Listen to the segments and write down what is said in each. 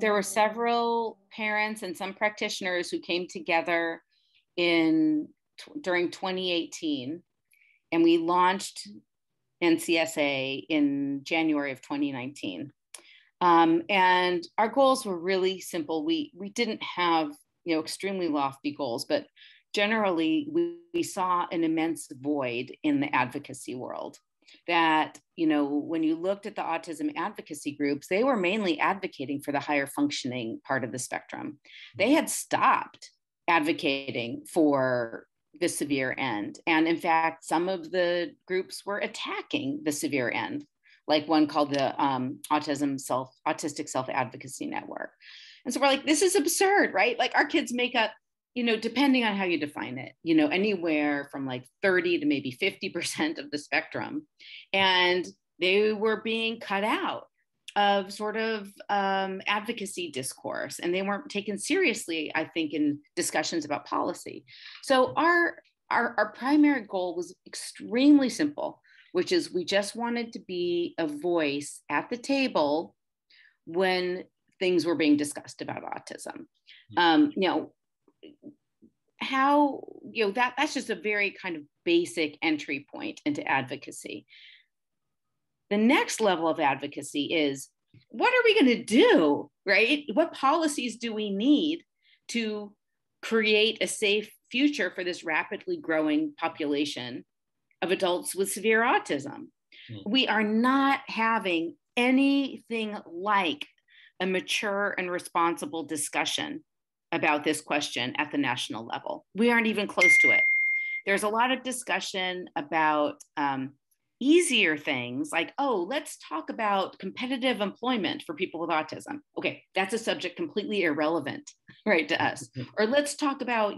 there were several parents and some practitioners who came together during 2018, and we launched NCSA in January of 2019. And our goals were really simple. We didn't have, extremely lofty goals, but generally we saw an immense void in the advocacy world. That, when you looked at the autism advocacy groups, they were mainly advocating for the higher functioning part of the spectrum. They had stopped advocating for the severe end. And in fact, some of the groups were attacking the severe end, like one called the Autistic Self-Advocacy Network. And so we're like, this is absurd, right? Like our kids make up, depending on how you define it, anywhere from like 30 to maybe 50% of the spectrum. And they were being cut out of sort of advocacy discourse, and they weren't taken seriously, I think, in discussions about policy. So our primary goal was extremely simple, which is we just wanted to be a voice at the table when things were being discussed about autism. That's just a very kind of basic entry point into advocacy. The next level of advocacy is, what are we going to do, right? What policies do we need to create a safe future for this rapidly growing population of adults with severe autism? We are not having anything like a mature and responsible discussion about this question at the national level. We aren't even close to it. There's a lot of discussion about easier things like, let's talk about competitive employment for people with autism. Okay, that's a subject completely irrelevant, right, to us. Or let's talk about,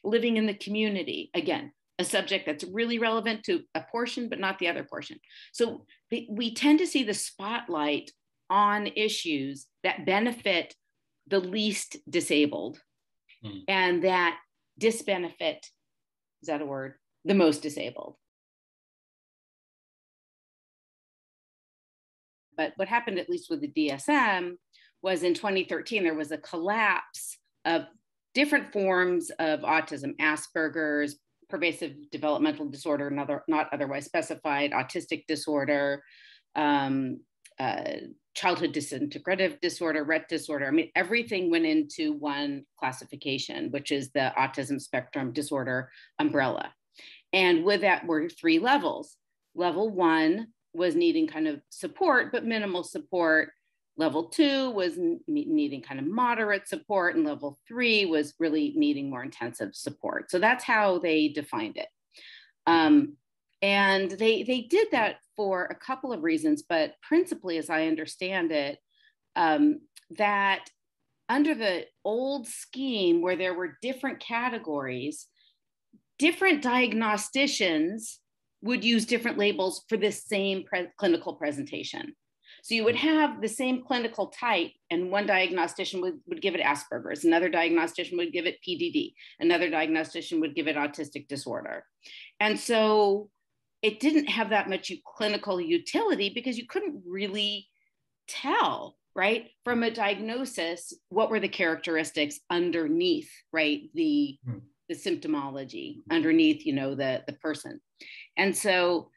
living in the community. Again, a subject that's really relevant to a portion, but not the other portion. So we tend to see the spotlight on issues that benefit the least disabled and that disbenefit, is that a word? The most disabled. But what happened, at least with the DSM, was in 2013, there was a collapse of different forms of autism: Asperger's, pervasive developmental disorder, not otherwise specified, autistic disorder, childhood disintegrative disorder, Rett disorder. I mean, everything went into one classification, which is the autism spectrum disorder umbrella. And with that were 3 levels. Level 1 was needing kind of support, but minimal support. Level 2 was needing kind of moderate support, and level 3 was really needing more intensive support. So that's how they defined it. And they did that for a couple of reasons, but principally, as I understand it, that under the old scheme where there were different categories, different diagnosticians would use different labels for the same clinical presentation. So you would have the same clinical type, and one diagnostician would give it Asperger's, another diagnostician would give it PDD, another diagnostician would give it autistic disorder. And so it didn't have that much clinical utility because you couldn't really tell, right, from a diagnosis, what were the characteristics underneath, right, the symptomology underneath, the person. And so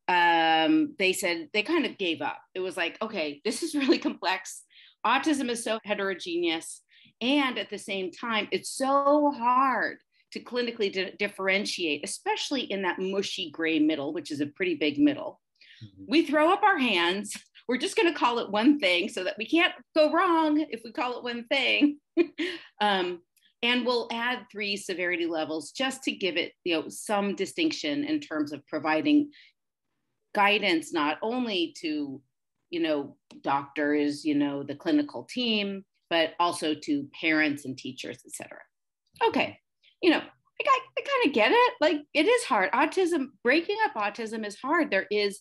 they said, they kind of gave up. It was like, okay, this is really complex. Autism is so heterogeneous. And at the same time, it's so hard to clinically differentiate, especially in that mushy gray middle, which is a pretty big middle. We throw up our hands. We're just going to call it one thing so that we can't go wrong if we call it one thing. And we'll add 3 severity levels just to give it, some distinction in terms of providing guidance, not only to, doctors, the clinical team, but also to parents and teachers, et cetera. Okay. I kind of get it. Like, it is hard. Breaking up autism is hard. There is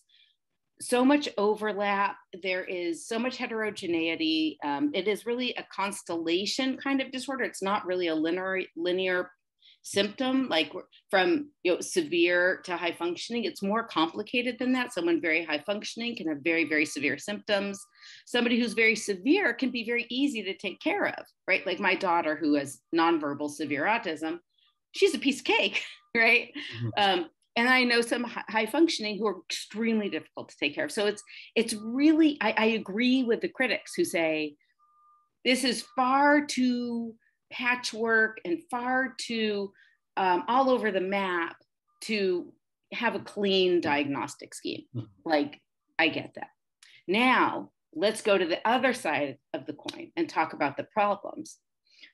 so much overlap. There is so much heterogeneity. It is really a constellation kind of disorder. It's not really a linear symptom, like from severe to high functioning. It's more complicated than that. Someone very high functioning can have very, very severe symptoms. Somebody who's very severe can be very easy to take care of, right? Like my daughter who has nonverbal severe autism, she's a piece of cake, right? Mm-hmm. And I know some high functioning who are extremely difficult to take care of. So it's really, I agree with the critics who say, this is far too patchwork and far too all over the map to have a clean diagnostic scheme. Like, I get that. Now, let's go to the other side of the coin and talk about the problems.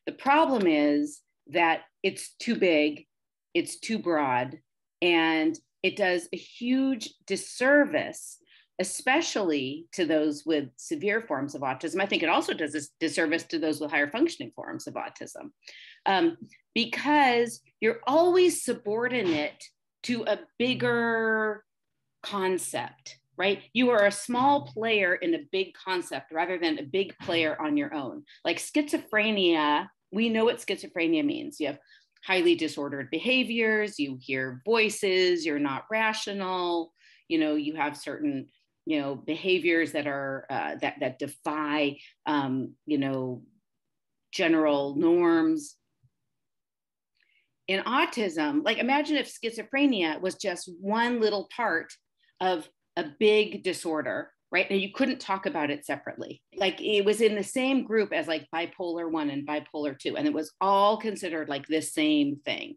The problem is that it's too big, it's too broad, and it does a huge disservice, especially to those with severe forms of autism. I think it also does a disservice to those with higher functioning forms of autism, because you're always subordinate to a bigger concept, right? You are a small player in a big concept rather than a big player on your own. Like schizophrenia, we know what schizophrenia means. You have highly disordered behaviors, you hear voices, you're not rational, you have certain behaviors that are that defy general norms. In autism, like imagine if schizophrenia was just one little part of a big disorder, right? And you couldn't talk about it separately. Like it was in the same group as like bipolar 1 and bipolar 2, and it was all considered like this same thing.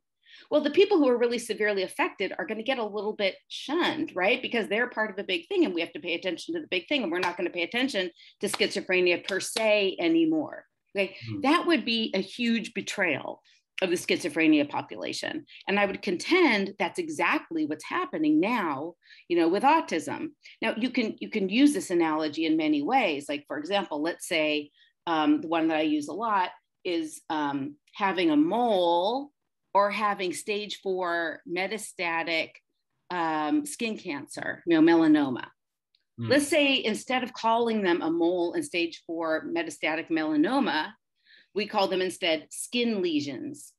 Well, the people who are really severely affected are going to get a little bit shunned, right? Because they're part of a big thing and we have to pay attention to the big thing, and we're not going to pay attention to schizophrenia per se anymore. Okay? Mm-hmm. That would be a huge betrayal of the schizophrenia population. And I would contend that's exactly what's happening now, with autism. Now, you can use this analogy in many ways. Like, for example, let's say the one that I use a lot is having a mole or having stage 4 metastatic skin cancer, melanoma. Mm. Let's say instead of calling them a mole and stage 4 metastatic melanoma, we call them instead skin lesions,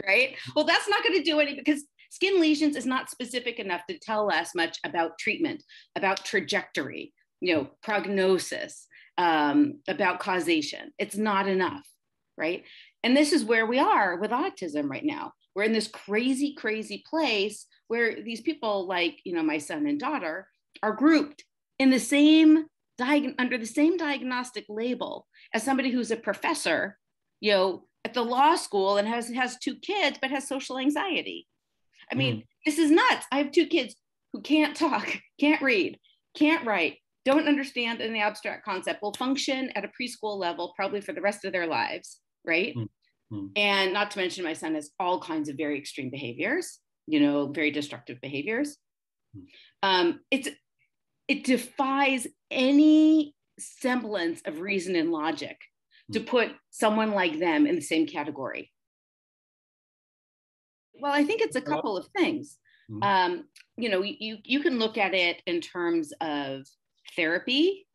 right? Well, that's not going to do any, because skin lesions is not specific enough to tell us much about treatment, about trajectory, prognosis, about causation. It's not enough, right? And this is where we are with autism right now. We're in this crazy, crazy place where these people like, my son and daughter are grouped in the same under the same diagnostic label as somebody who's a professor, at the law school and has 2 kids, but has social anxiety. I mean, This is nuts. I have 2 kids who can't talk, can't read, can't write, don't understand an abstract concept, will function at a preschool level probably for the rest of their lives, right? Mm-hmm. And not to mention my son has all kinds of very extreme behaviors, very destructive behaviors. Mm-hmm. It defies any semblance of reason and logic to put someone like them in the same category. Well, I think it's a couple of things. Mm-hmm. You can look at it in terms of therapy,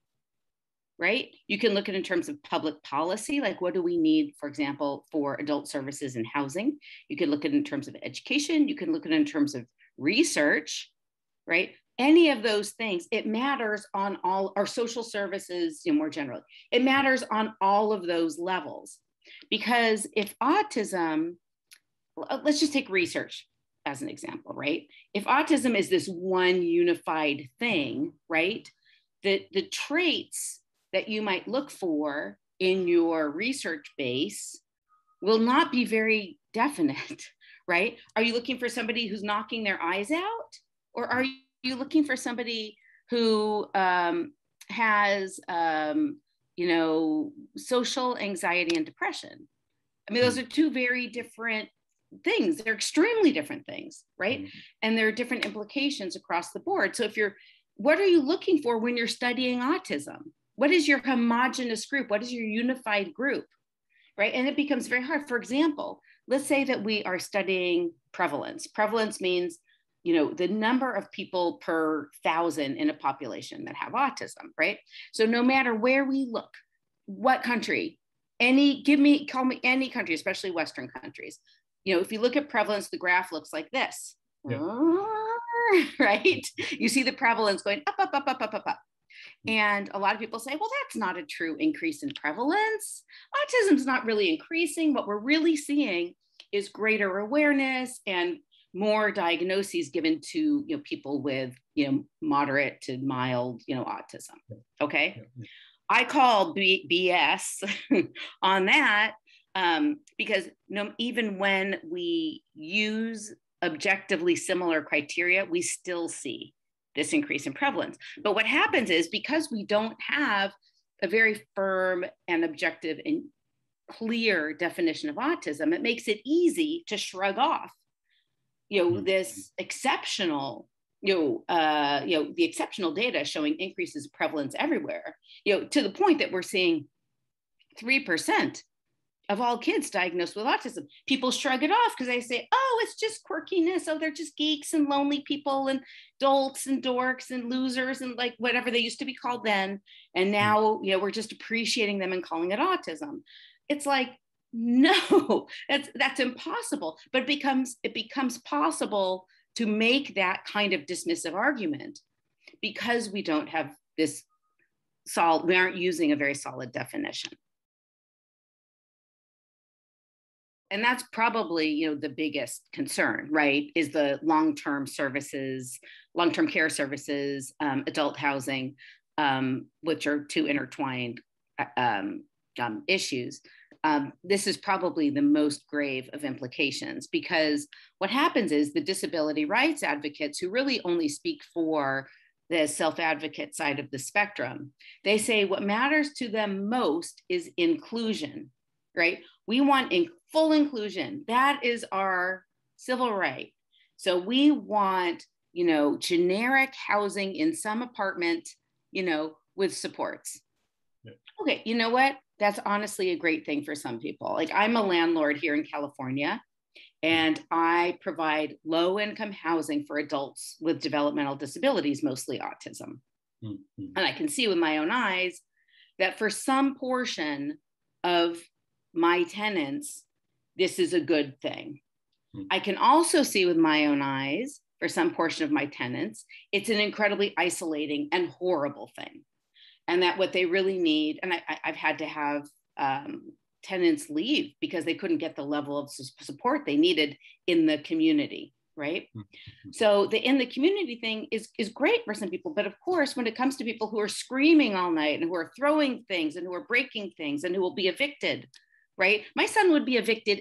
right? You can look at it in terms of public policy, like what do we need, for example, for adult services and housing? You can look at it in terms of education. You can look at it in terms of research, right? Any of those things, it matters on all our social services, more generally. It matters on all of those levels. Because if autism, let's just take research as an example, right? If autism is this one unified thing, right? The traits that you might look for in your research base will not be very definite, right? Are you looking for somebody who's knocking their eyes out? Or are you looking for somebody who has, social anxiety and depression? I mean, those are 2 very different things. They're extremely different things, right? Mm-hmm. And there are different implications across the board. So what are you looking for when you're studying autism? What is your homogeneous group? What is your unified group, right? And it becomes very hard. For example, let's say that we are studying prevalence. Prevalence means the number of people per 1,000 in a population that have autism, right? So no matter where we look, what country, call me any country, especially Western countries, if you look at prevalence, the graph looks like this, right? You see the prevalence going up, up, up, up, up, up, up. And a lot of people say, well, that's not a true increase in prevalence. Autism's not really increasing. What we're really seeing is greater awareness and more diagnoses given to people with moderate to mild autism. Okay, I call BS on that because even when we use objectively similar criteria, we still see this increase in prevalence. But what happens is, because we don't have a very firm and objective and clear definition of autism, it makes it easy to shrug off this exceptional the exceptional data showing increases of prevalence everywhere, to the point that we're seeing 3% of all kids diagnosed with autism. People shrug it off because they say, oh, it's just quirkiness. Oh, they're just geeks and lonely people and dolts and dorks and losers and like whatever they used to be called then. And now, we're just appreciating them and calling it autism. It's like, no, that's impossible. But it becomes possible to make that kind of dismissive argument because we don't have this we aren't using a very solid definition. And that's probably, the biggest concern, right? Is the long-term services, long-term care services, adult housing, which are two intertwined issues. This is probably the most grave of implications, because what happens is the disability rights advocates, who really only speak for the self-advocate side of the spectrum, they say what matters to them most is inclusion, right? We want full inclusion. That is our civil right. So we want, generic housing in some apartment, with supports. Yeah. Okay, you know what? That's honestly a great thing for some people. Like, I'm a landlord here in California, and I provide low-income housing for adults with developmental disabilities, mostly autism. Mm-hmm. And I can see with my own eyes that for some portion of my tenants, this is a good thing. Mm-hmm. I can also see with my own eyes, for some portion of my tenants, it's an incredibly isolating and horrible thing. And that what they really need, and I've had to have tenants leave because they couldn't get the level of support they needed in the community, right? Mm-hmm. So the in the community thing is great for some people. But of course, when it comes to people who are screaming all night and who are throwing things and who are breaking things and who will be evicted, right? My son would be evicted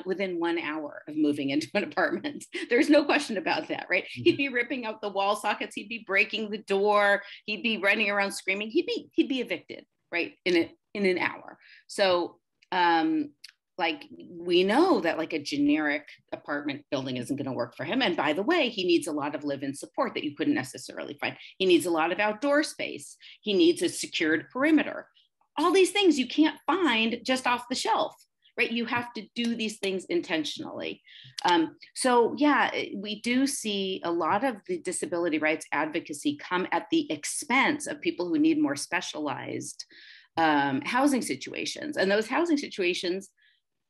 within 1 hour of moving into an apartment. There's no question about that, right? Mm-hmm. He'd be ripping out the wall sockets. He'd be breaking the door. He'd be running around screaming. He'd be evicted, right? In an hour. So, we know that like a generic apartment building isn't going to work for him. And by the way, he needs a lot of live-in support that you couldn't necessarily find. He needs a lot of outdoor space. He needs a secured perimeter. All these things you can't find just off the shelf, right? You have to do these things intentionally. So yeah, we do see a lot of the disability rights advocacy come at the expense of people who need more specialized housing situations. And those housing situations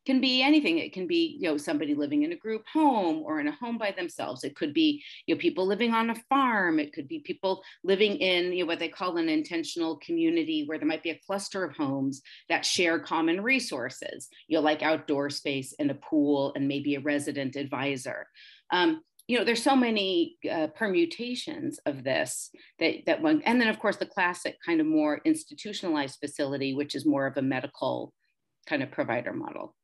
can be anything. It can be, somebody living in a group home or in a home by themselves. It could be, people living on a farm. It could be people living in, what they call an intentional community, where there might be a cluster of homes that share common resources, like outdoor space and a pool and maybe a resident advisor. There's so many permutations of this that one, and then of course the classic kind of more institutionalized facility, which is more of a medical kind of provider model.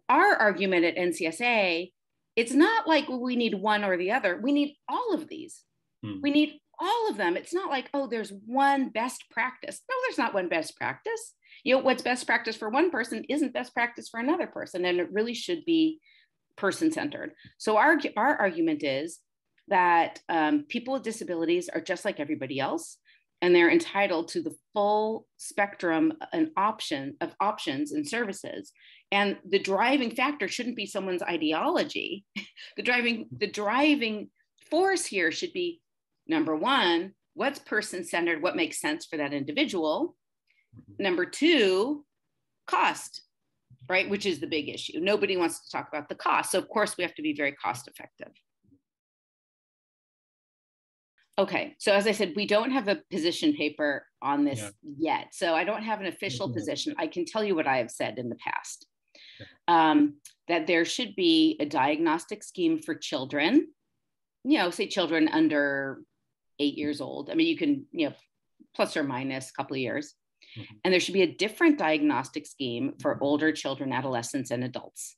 Our argument at NCSA, it's not like we need one or the other. We need all of these. We need all of them. It's not like, oh, there's one best practice. No, there's not one best practice. What's best practice for one person isn't best practice for another person. And it really should be person-centered. So our argument is that people with disabilities are just like everybody else, and they're entitled to the full spectrum and options and services. And the driving factor shouldn't be someone's ideology. The driving force here should be, number one, what's person-centered, what makes sense for that individual. Number two, cost. right? Which is the big issue. Nobody wants to talk about the cost. So of course we have to be very cost effective. Okay, so as I said, we don't have a position paper on this yet. So I don't have an official position. I can tell you what I have said in the past. That there should be a diagnostic scheme for children, say children under 8 years old. I mean, you can, plus or minus a couple of years. Mm-hmm. And there should be a different diagnostic scheme for older children, adolescents, and adults.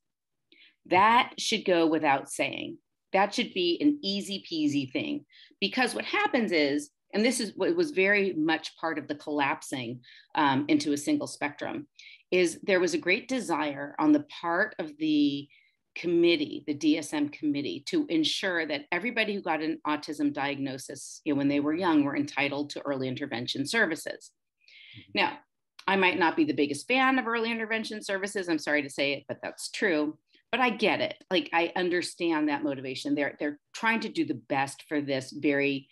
That should go without saying. That should be an easy peasy thing, because what happens is, and this is what was very much part of the collapsing into a single spectrum, is there was a great desire on the part of the committee, the DSM committee, to ensure that everybody who got an autism diagnosis when they were young were entitled to early intervention services. Mm-hmm. Now, I might not be the biggest fan of early intervention services. I'm sorry to say it, but that's true. But I get it. Like, I understand that motivation. They're trying to do the best for this very,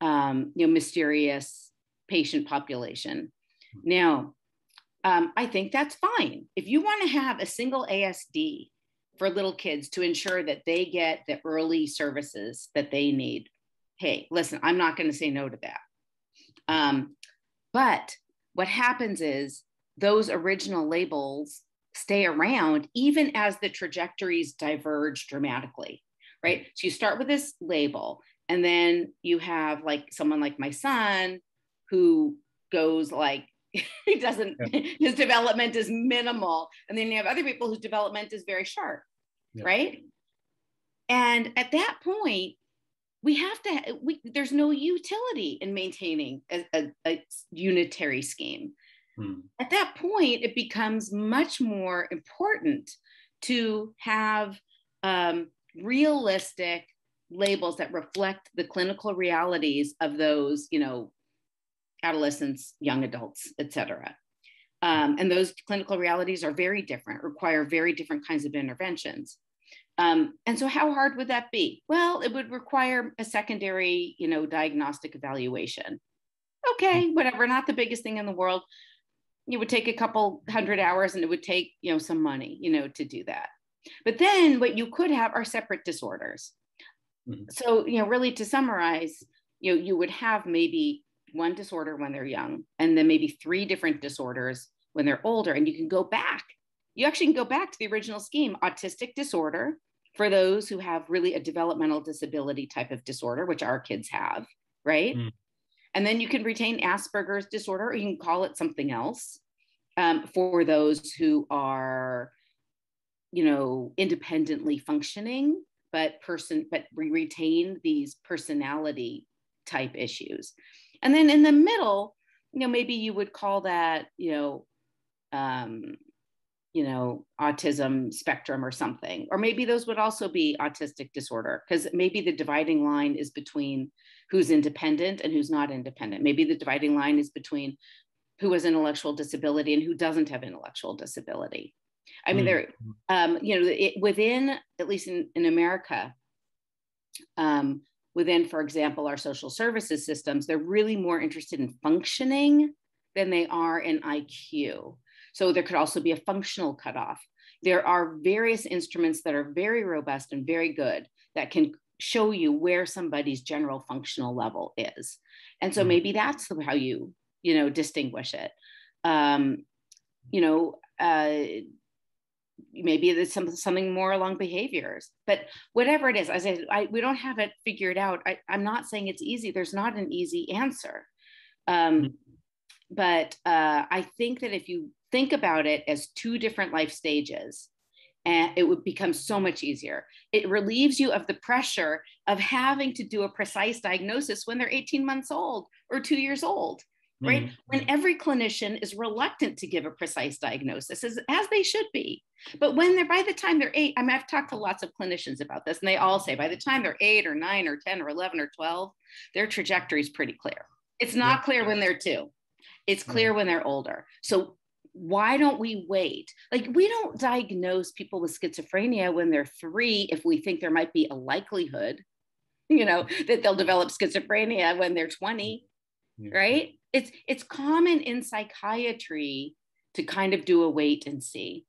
mysterious patient population. Now, I think that's fine. If you want to have a single ASD for little kids to ensure that they get the early services that they need, hey, listen, I'm not going to say no to that. But what happens is those original labels stay around even as the trajectories diverge dramatically, right? So you start with this label, and then you have like someone like my son who goes like, he doesn't, his development is minimal. And then you have other people whose development is very sharp, right? And at that point, there's no utility in maintaining a unitary scheme. At that point, it becomes much more important to have realistic labels that reflect the clinical realities of those, adolescents, young adults, et cetera. And those clinical realities are very different, require very different kinds of interventions. And so how hard would that be? Well, it would require a secondary, diagnostic evaluation. Okay, whatever, not the biggest thing in the world. It would take a couple 100 hours, and it would take, some money, to do that. But then what you could have are separate disorders. Mm-hmm. So, really to summarize, you would have maybe one disorder when they're young, and then maybe 3 different disorders when they're older. And you can go back. You actually can go back to the original scheme: autistic disorder for those who have really a developmental disability type of disorder, which our kids have, right? Mm. And then you can retain Asperger's disorder, or you can call it something else, for those who are, independently functioning, but retain these personality type issues. And then in the middle, maybe you would call that, autism spectrum or something, or maybe those would also be autistic disorder, because maybe the dividing line is between who's independent and who's not independent. Maybe the dividing line is between who has intellectual disability and who doesn't have intellectual disability. I mean, within, at least in America, within, for example, our social services systems, they're really more interested in functioning than they are in IQ. So there could also be a functional cutoff. There are various instruments that are very robust and very good that can show you where somebody's general functional level is. And so maybe that's how you, distinguish it. Maybe it's something more along behaviors, but whatever it is, as we don't have it figured out. I'm not saying it's easy. There's not an easy answer. But I think that if you think about it as 2 different life stages, and it would become so much easier. It relieves you of the pressure of having to do a precise diagnosis when they're 18 months old or 2 years old, right? Mm-hmm. When every clinician is reluctant to give a precise diagnosis, as they should be. But by the time they're 8, I've talked to lots of clinicians about this, and they all say by the time they're 8 or 9 or 10 or 11 or 12, their trajectory is pretty clear. It's not clear when they're 2. It's clear when they're older. So why don't we wait? Like, we don't diagnose people with schizophrenia when they're 3 if we think there might be a likelihood, that they'll develop schizophrenia when they're 20, right? It's common in psychiatry to kind of do a wait and see.